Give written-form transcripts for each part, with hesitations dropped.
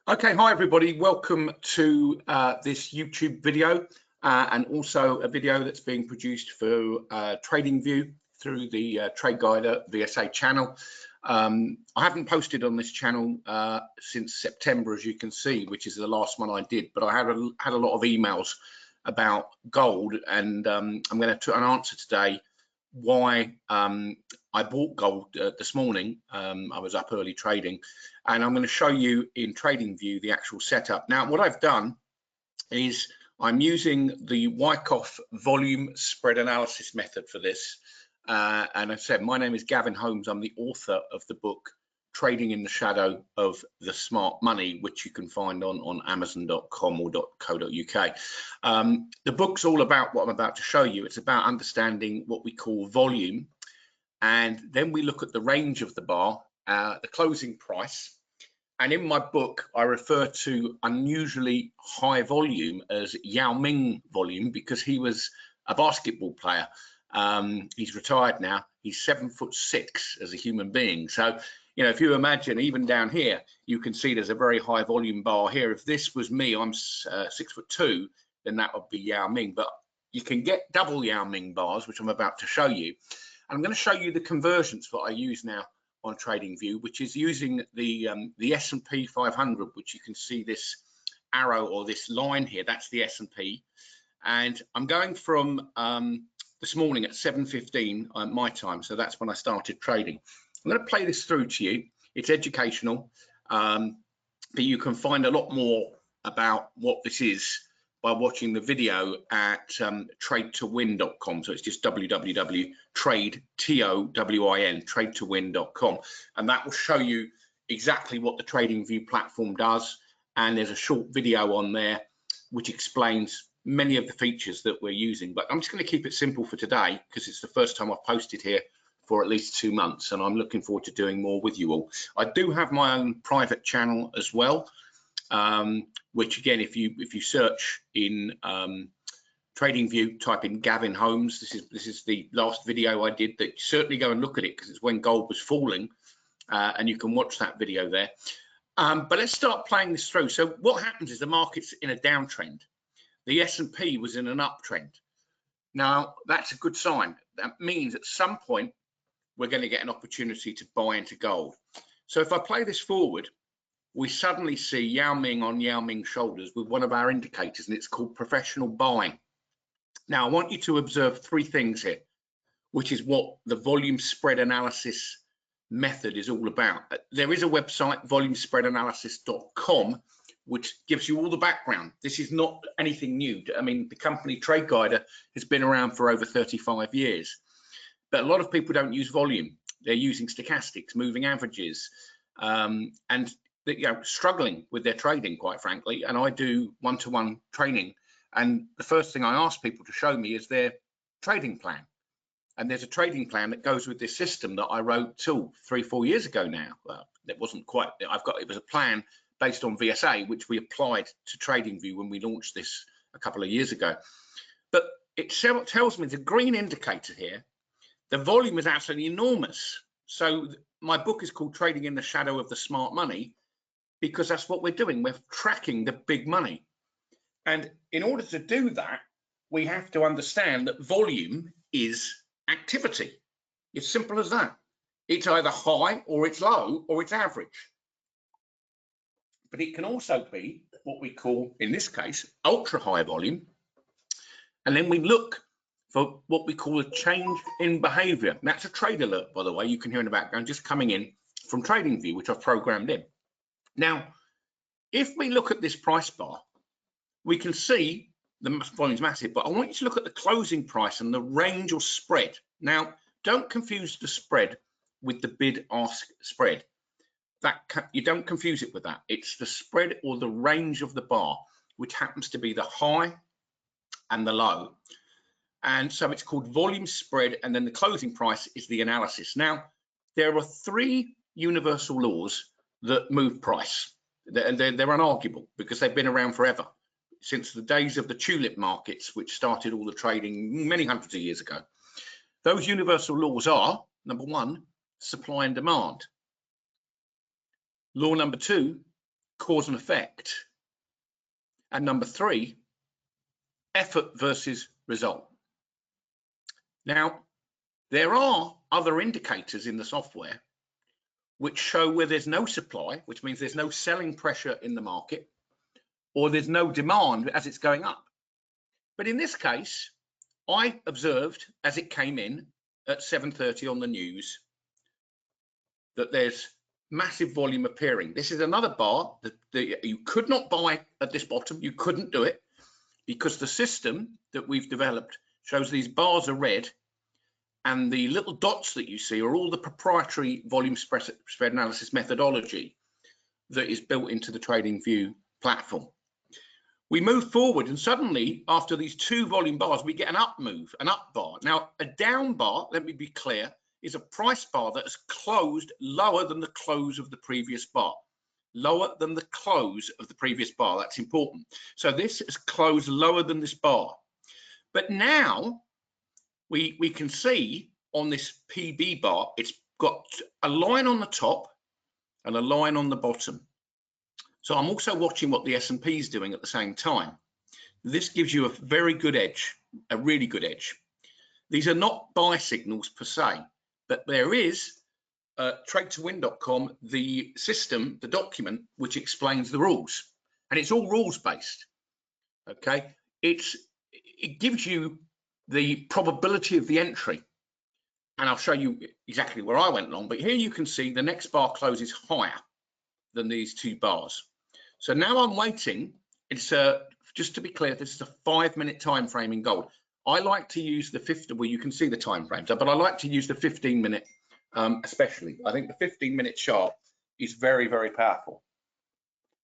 Okay, hi everybody. Welcome to this YouTube video and also a video that's being produced for TradingView through the TradingView VSA channel. I haven't posted on this channel since September, as you can see, which is the last one I did, but I had a lot of emails about gold, and I'm going to answer today why I bought gold this morning. I was up early trading, and I'm going to show you in TradingView the actual setup. Now, what I've done is I'm using the Wyckoff volume spread analysis method for this. And I said, my name is Gavin Holmes. I'm the author of the book Trading in the Shadow of the Smart Money, which you can find on amazon.com or .co.uk. The book's all about what I'm about to show you. It's about understanding what we call volume, and then we look at the range of the bar, the closing price. And in my book, I refer to unusually high volume as Yao Ming volume because he was a basketball player. He's retired now. He's 7'6" as a human being. So, you know, if you imagine even down here, you can see there's a very high volume bar here. If this was me, I'm 6'2", then that would be Yao Ming. But you can get double Yao Ming bars, which I'm about to show you. I'm going to show you the conversions that I use now on TradingView, which is using the S&P 500, which you can see this arrow or this line here. That's the S&P, and I'm going from this morning at 7:15 my time, so that's when I started trading. I'm going to play this through to you. It's educational, but you can find a lot more about what this is by watching the video at tradetowin.com. So it's just www.tradetowin.com, and that will show you exactly what the TradingView platform does. And there's a short video on there which explains many of the features that we're using. But I'm just going to keep it simple for today because it's the first time I've posted here for at least 2 months, and I'm looking forward to doing more with you all. I do have my own private channel as well, which again, if you search in TradingView, type in Gavin Holmes. This is the last video I did. That certainly go and look at it because it's when gold was falling, and you can watch that video there. But let's start playing this through. So what happens is the market's in a downtrend. The S&P was in an uptrend. Now that's a good sign. That means at some point we're going to get an opportunity to buy into gold. So if I play this forward, we suddenly see Yao Ming on Yao Ming shoulders with one of our indicators, and it's called professional buying. Now I want you to observe 3 things here, which is what the volume spread analysis method is all about. There is a website, volumespreadanalysis.com, which gives you all the background. This is not anything new. I mean, the company TradeView has been around for over 35 years, but a lot of people don't use volume. They're using stochastics, moving averages, and struggling with their trading, quite frankly. And I do one-to-one training, and the first thing I ask people to show me is their trading plan. And there's a trading plan that goes with this system that I wrote 3-4 years ago now. Well, it wasn't quite. It was a plan based on VSA, which we applied to TradingView when we launched this a couple of years ago. But it tells me the green indicator here, the volume is absolutely enormous. So my book is called Trading in the Shadow of the Smart Money, because that's what we're doing. We're tracking the big money. And in order to do that, we have to understand that volume is activity. It's simple as that. It's either high or it's low or it's average. But it can also be what we call, in this case, ultra high volume. And then we look for what we call a change in behavior. And that's a trade alert, by the way, you can hear in the background just coming in from TradingView, which I've programmed in. Now, if we look at this price bar, we can see the volume is massive, but I want you to look at the closing price and the range or spread. Now, don't confuse the spread with the bid-ask spread. You don't confuse it with that. It's the spread or the range of the bar, which happens to be the high and the low. And so it's called volume spread, and then the closing price is the analysis. Now, there are 3 universal laws that move price. They're unarguable because they've been around forever, since the days of the tulip markets, which started all the trading many hundreds of years ago. Those universal laws are, number 1, supply and demand. Law number 2, cause and effect. And number 3, effort versus result. Now, there are other indicators in the software which show where there's no supply, which means there's no selling pressure in the market, or there's no demand as it's going up. But in this case, I observed as it came in at 7:30 on the news that there's massive volume appearing. This is another bar that you could not buy at this bottom. You couldn't do it because the system that we've developed shows these bars are red, and the little dots that you see are all the proprietary volume spread analysis methodology that is built into the TradingView platform. We move forward, and suddenly, after these 2 volume bars, we get an up move, an up bar. Now, a down bar, let me be clear, is a price bar that has closed lower than the close of the previous bar. Lower than the close of the previous bar, that's important. So this has closed lower than this bar. But now, we can see on this PB bar, it's got a line on the top and a line on the bottom. So I'm also watching what the S&P is doing at the same time. This gives you a very good edge, a really good edge. These are not buy signals per se, but there is TradeToWin.com, the system, the document, which explains the rules, and it's all rules based. Okay, it gives you the probability of the entry, and I'll show you exactly where I went wrong. But here you can see the next bar closes higher than these 2 bars. So now I'm waiting. It's just to be clear, this is a 5-minute time frame in gold. I like to use the 50, well, you can see the time frames, but I like to use the 15-minute especially. I think the 15-minute chart is very, very powerful.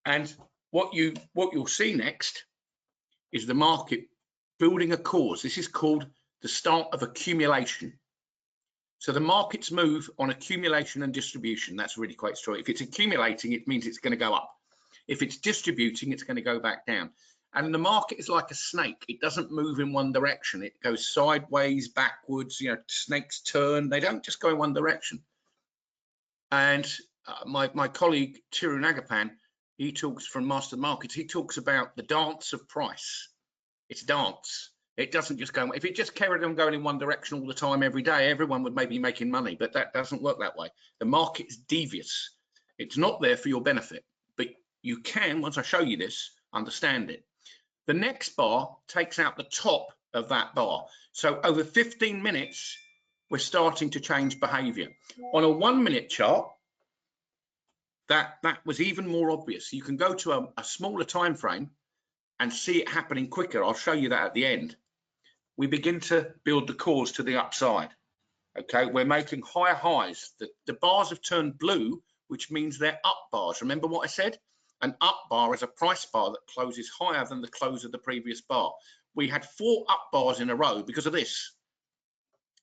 And what you'll see next is the market building a cause. This is called the start of accumulation. So the markets move on accumulation and distribution. That's really quite strong. If it's accumulating, it means it's going to go up. If it's distributing, it's going to go back down. And the market is like a snake. It doesn't move in one direction. It goes sideways, backwards. You know, snakes turn. They don't just go in one direction. And my colleague Tiru Nagapan, he talks from Master Markets. He talks about the dance of price. It's dance. It doesn't just go. If it just carried on going in one direction all the time, every day, everyone would maybe be making money. But that doesn't work that way. The market's devious. It's not there for your benefit. But you can, once I show you this, understand it. The next bar takes out the top of that bar. So over 15 minutes, we're starting to change behavior. On a 1-minute chart, that was even more obvious. You can go to a smaller time frame and see it happening quicker. I'll show you that at the end. We begin to build the cause to the upside. Okay, we're making higher highs. The bars have turned blue, which means they're up bars. Remember what I said? An up bar is a price bar that closes higher than the close of the previous bar. We had 4 up bars in a row because of this.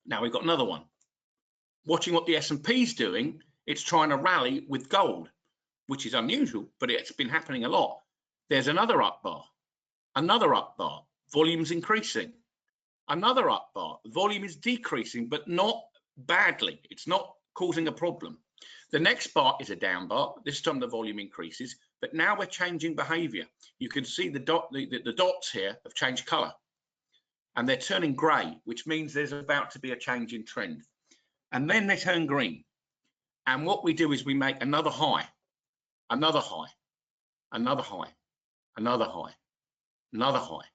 Now we've got another one. Watching what the S&P is doing, it's trying to rally with gold, which is unusual, but it's been happening a lot. There's another up bar, volume's increasing. Another up bar, volume is decreasing, but not badly. It's not causing a problem. The next bar is a down bar. This time the volume increases, but now we're changing behavior. You can see the dots here have changed color, and they're turning gray, which means there's about to be a change in trend. And then they turn green. And what we do is we make another high, another high, another high, another high, another high.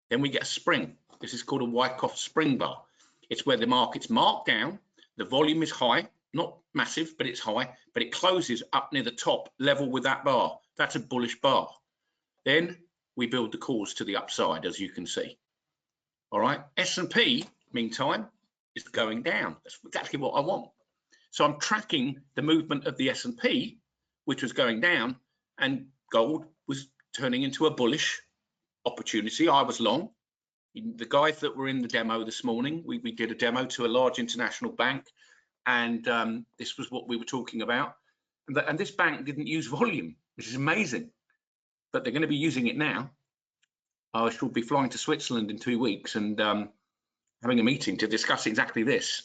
Then we get a spring. This is called a Wyckoff spring bar. It's where the market's marked down, the volume is high, not massive, but it's high, but it closes up near the top level with that bar. That's a bullish bar. Then we build the cause to the upside, as you can see. All right, S&P, meantime, is going down. That's exactly what I want. So I'm tracking the movement of the S&P, which was going down, and gold was turning into a bullish opportunity. I was long. The guys that were in the demo this morning, we did a demo to a large international bank, and this was what we were talking about. And this bank didn't use volume, which is amazing, but they're going to be using it now. I shall be flying to Switzerland in 2 weeks and having a meeting to discuss exactly this.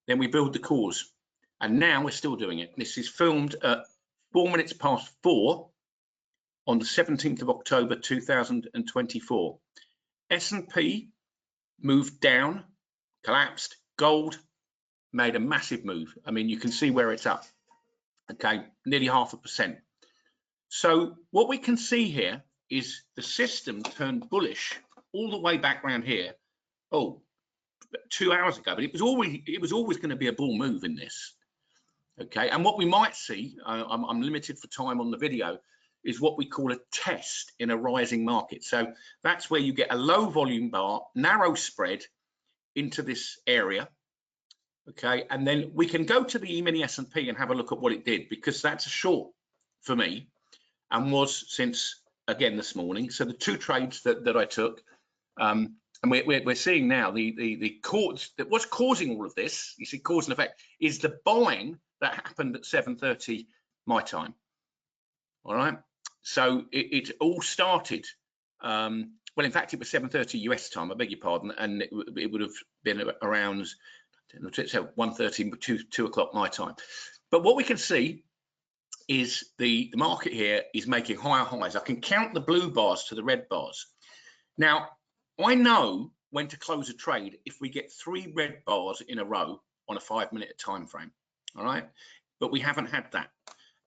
Then we build the cause, and now we're still doing it. This is filmed at 4 minutes past 4 on the 17th of October 2024. S&P moved down, collapsed. Gold made a massive move. I mean, you can see where it's up, okay, nearly 0.5%. So what we can see here is the system turned bullish all the way back around here. 2 hours ago, but it was always going to be a bull move in this. Okay, and what we might see, I'm limited for time on the video, is what we call a test in a rising market. So that's where you get a low volume bar, narrow spread into this area. Okay, and then we can go to the E-mini S&P and have a look at what it did, because that's a short for me and was since, again, this morning. So the two trades that I took, and we're seeing now the cause that what's causing all of this, you see cause and effect, is the buying that happened at 7:30 my time. All right, so it all started, well, in fact, it was 7:30 US time, I beg your pardon, and it would have been around 1:30, 2 o'clock my time. But what we can see is the market here is making higher highs. I can count the blue bars to the red bars. Now, I know when to close a trade if we get 3 red bars in a row on a 5-minute time frame. All right, but we haven't had that.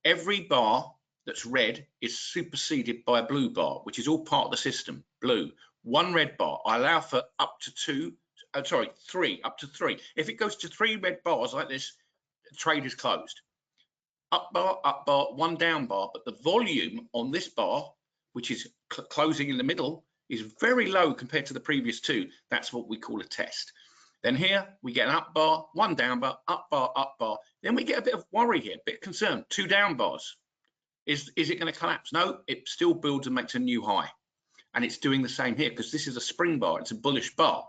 Every bar that's red is superseded by a blue bar, which is all part of the system. Blue, 1 red bar. I allow for up to 3, up to 3. If it goes to 3 red bars like this, the trade is closed. Up bar, 1 down bar, but the volume on this bar, which is closing in the middle, is very low compared to the previous 2. That's what we call a test. Then here we get an up bar, 1 down bar, up bar, up bar. Then we get a bit of worry here, a bit of concern. 2 down bars. Is it going to collapse? No, it still builds and makes a new high. And it's doing the same here because this is a spring bar. It's a bullish bar.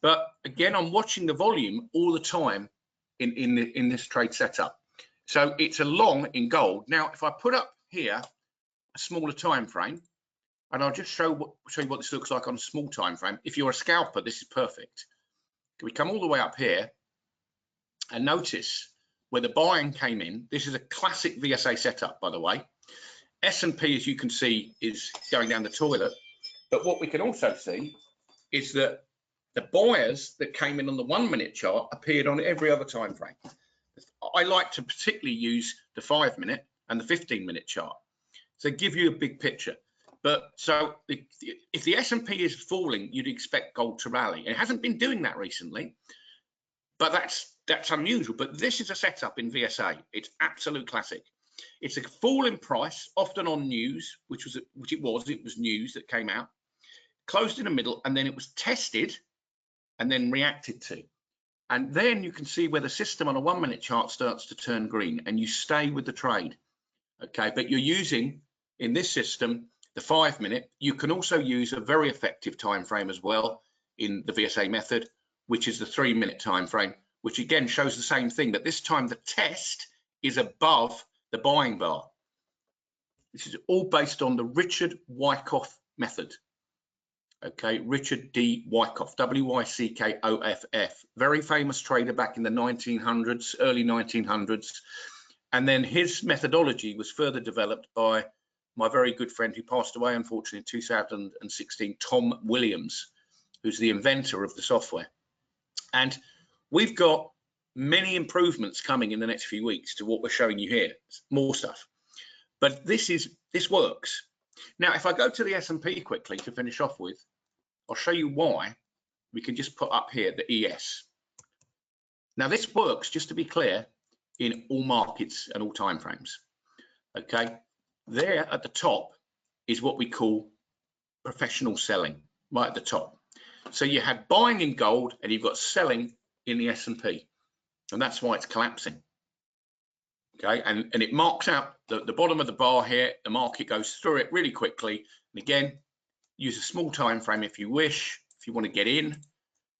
But again, I'm watching the volume all the time in this trade setup. So it's a long in gold. Now, if I put up here a smaller time frame, and I'll just show you what this looks like on a small time frame. If you're a scalper, this is perfect. We come all the way up here and notice where the buying came in. This is a classic VSA setup, by the way. S&P, as you can see, is going down the toilet. But what we can also see is that the buyers that came in on the 1-minute chart appeared on every other time frame. I like to particularly use the 5-minute and the 15-minute chart. So give you a big picture. But so if the S&P is falling, you'd expect gold to rally. It hasn't been doing that recently, but that's unusual. But this is a setup in VSA. It's absolute classic. It's a fall in price, often on news, which it was news that came out, closed in the middle, and then it was tested and then reacted to. And then you can see where the system on a 1-minute chart starts to turn green and you stay with the trade. Okay, but you're using in this system the 5-minute. You can also use a very effective time frame as well in the VSA method, which is the 3-minute time frame, which again shows the same thing, that this time the test is above the buying bar. This is all based on the Richard Wyckoff method. Okay, Richard D Wyckoff, W-Y-C-K-O-F-F, very famous trader back in the 1900s, early 1900s. And then his methodology was further developed by my very good friend who passed away, unfortunately, in 2016, Tom Williams, who's the inventor of the software. And we've got many improvements coming in the next few weeks to what we're showing you here, more stuff. But this works. Now, if I go to the S&P quickly to finish off with, I'll show you why. We can just put up here the ES. Now, this works, just to be clear, in all markets and all time frames. Okay, there at the top is what we call professional selling, right at the top. So you have buying in gold and you've got selling in the S&P, and that's why it's collapsing. Okay, and it marks out the bottom of the bar here. The market goes through it really quickly. And again, use a small time frame if you wish. If you want to get in,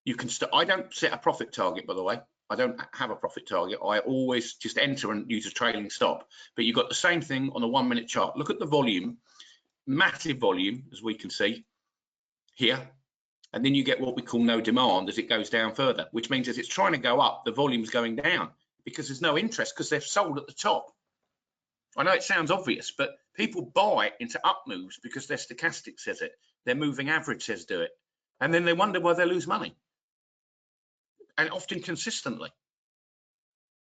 you can start. I don't set a profit target, by the way. I don't have a profit target. I always just enter and use a trailing stop. But you've got the same thing on a 1-minute chart. Look at the volume, massive volume, as we can see here. And then you get what we call no demand as it goes down further, which means as it's trying to go up, the volume's going down because there's no interest because they've sold at the top. I know it sounds obvious, but people buy into up moves because their stochastic says it, their moving average says do it, and then they wonder why they lose money, and often consistently.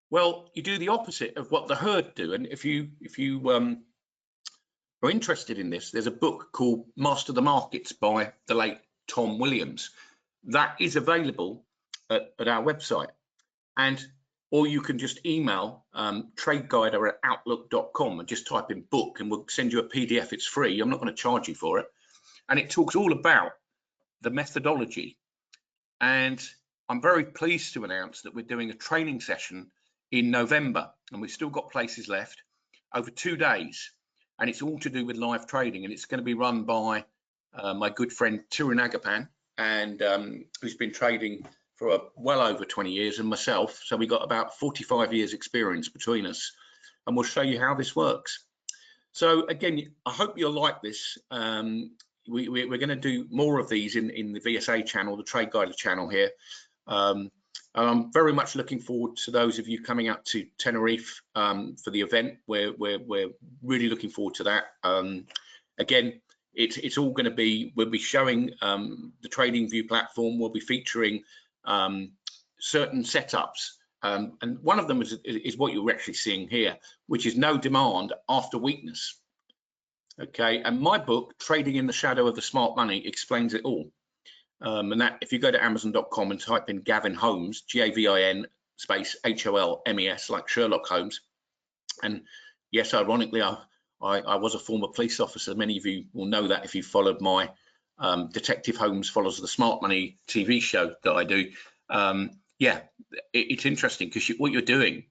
Well, you do the opposite of what the herd do, and if you are interested in this, there's a book called Master the Markets by the late Tom Williams that is available at our website, or you can just email tradeguider@outlook.com and just type in book, and we'll send you a PDF. It's free. I'm not going to charge you for it, and it talks all about the methodology. And I'm very pleased to announce that we're doing a training session in November, and we've still got places left, over 2 days, and it's all to do with live trading, and it's going to be run by my good friend Tirunagapan, and who's been trading for well over 20 years, and myself. So we got about 45 years experience between us, and we'll show you how this works. So again, I hope you'll like this. We're going to do more of these in the VSA channel, the Trade Guider channel here. And I'm very much looking forward to those of you coming up to Tenerife for the event. We're really looking forward to that. Again, it's all going to be, we'll be showing the TradingView platform. We'll be featuring certain setups, and one of them is what you're actually seeing here, which is no demand after weakness. Okay, and my book, Trading in the Shadow of the Smart Money, explains it all. And that, if you go to Amazon.com and type in Gavin Holmes, Gavin space HOLMES, like Sherlock Holmes, and yes, ironically, I was a former police officer. Many of you will know that if you followed my Detective Holmes Follows the Smart Money TV show that I do. Yeah, it's interesting because what you're doing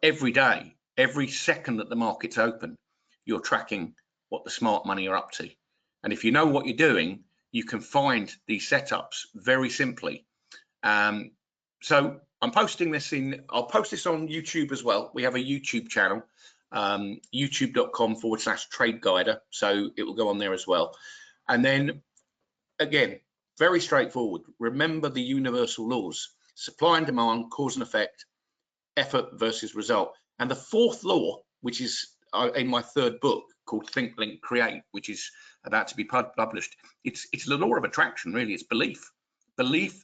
every day, every second that the market's open, you're tracking what the smart money are up to. And if you know what you're doing, you can find these setups very simply. So I'm posting this I'll post this on YouTube as well. We have a YouTube channel, youtube.com/TradeGuider. So it will go on there as well. And then again, very straightforward. Remember the universal laws: supply and demand, cause and effect, effort versus result. And the fourth law, which is in my third book called Think, Link, Create, which is about to be published, it's the law of attraction, really. It's belief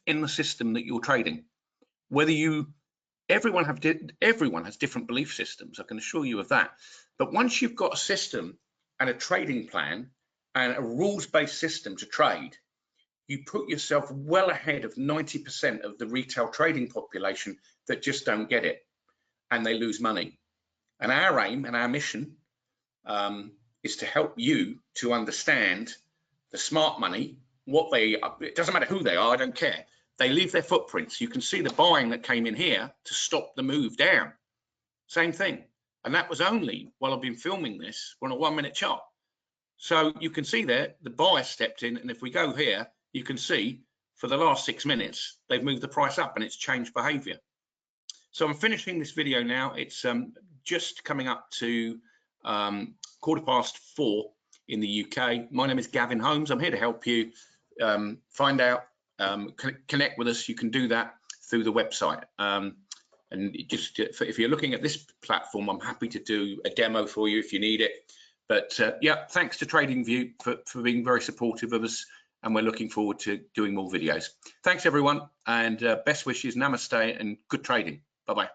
in the system that you're trading. Everyone has different belief systems, I can assure you of that. But once you've got a system and a trading plan and a rules-based system to trade, you put yourself well ahead of 90% of the retail trading population that just don't get it, and they lose money. And our aim and our mission is to help you to understand the smart money, what they are. It doesn't matter who they are, I don't care. They leave their footprints. You can see the buying that came in here to stop the move down. Same thing. And that was only while I've been filming this, we're on a 1-minute chart. So you can see there, the buyer stepped in, and if we go here, you can see for the last 6 minutes, they've moved the price up and it's changed behavior. So I'm finishing this video now. It's just coming up to 4:15 in the UK. My name is Gavin Holmes. I'm here to help you find out, connect with us. You can do that through the website. And just if you're looking at this platform, I'm happy to do a demo for you if you need it. But yeah, thanks to TradingView for being very supportive of us, and we're looking forward to doing more videos. Thanks everyone, and best wishes, namaste, and good trading. Bye-bye.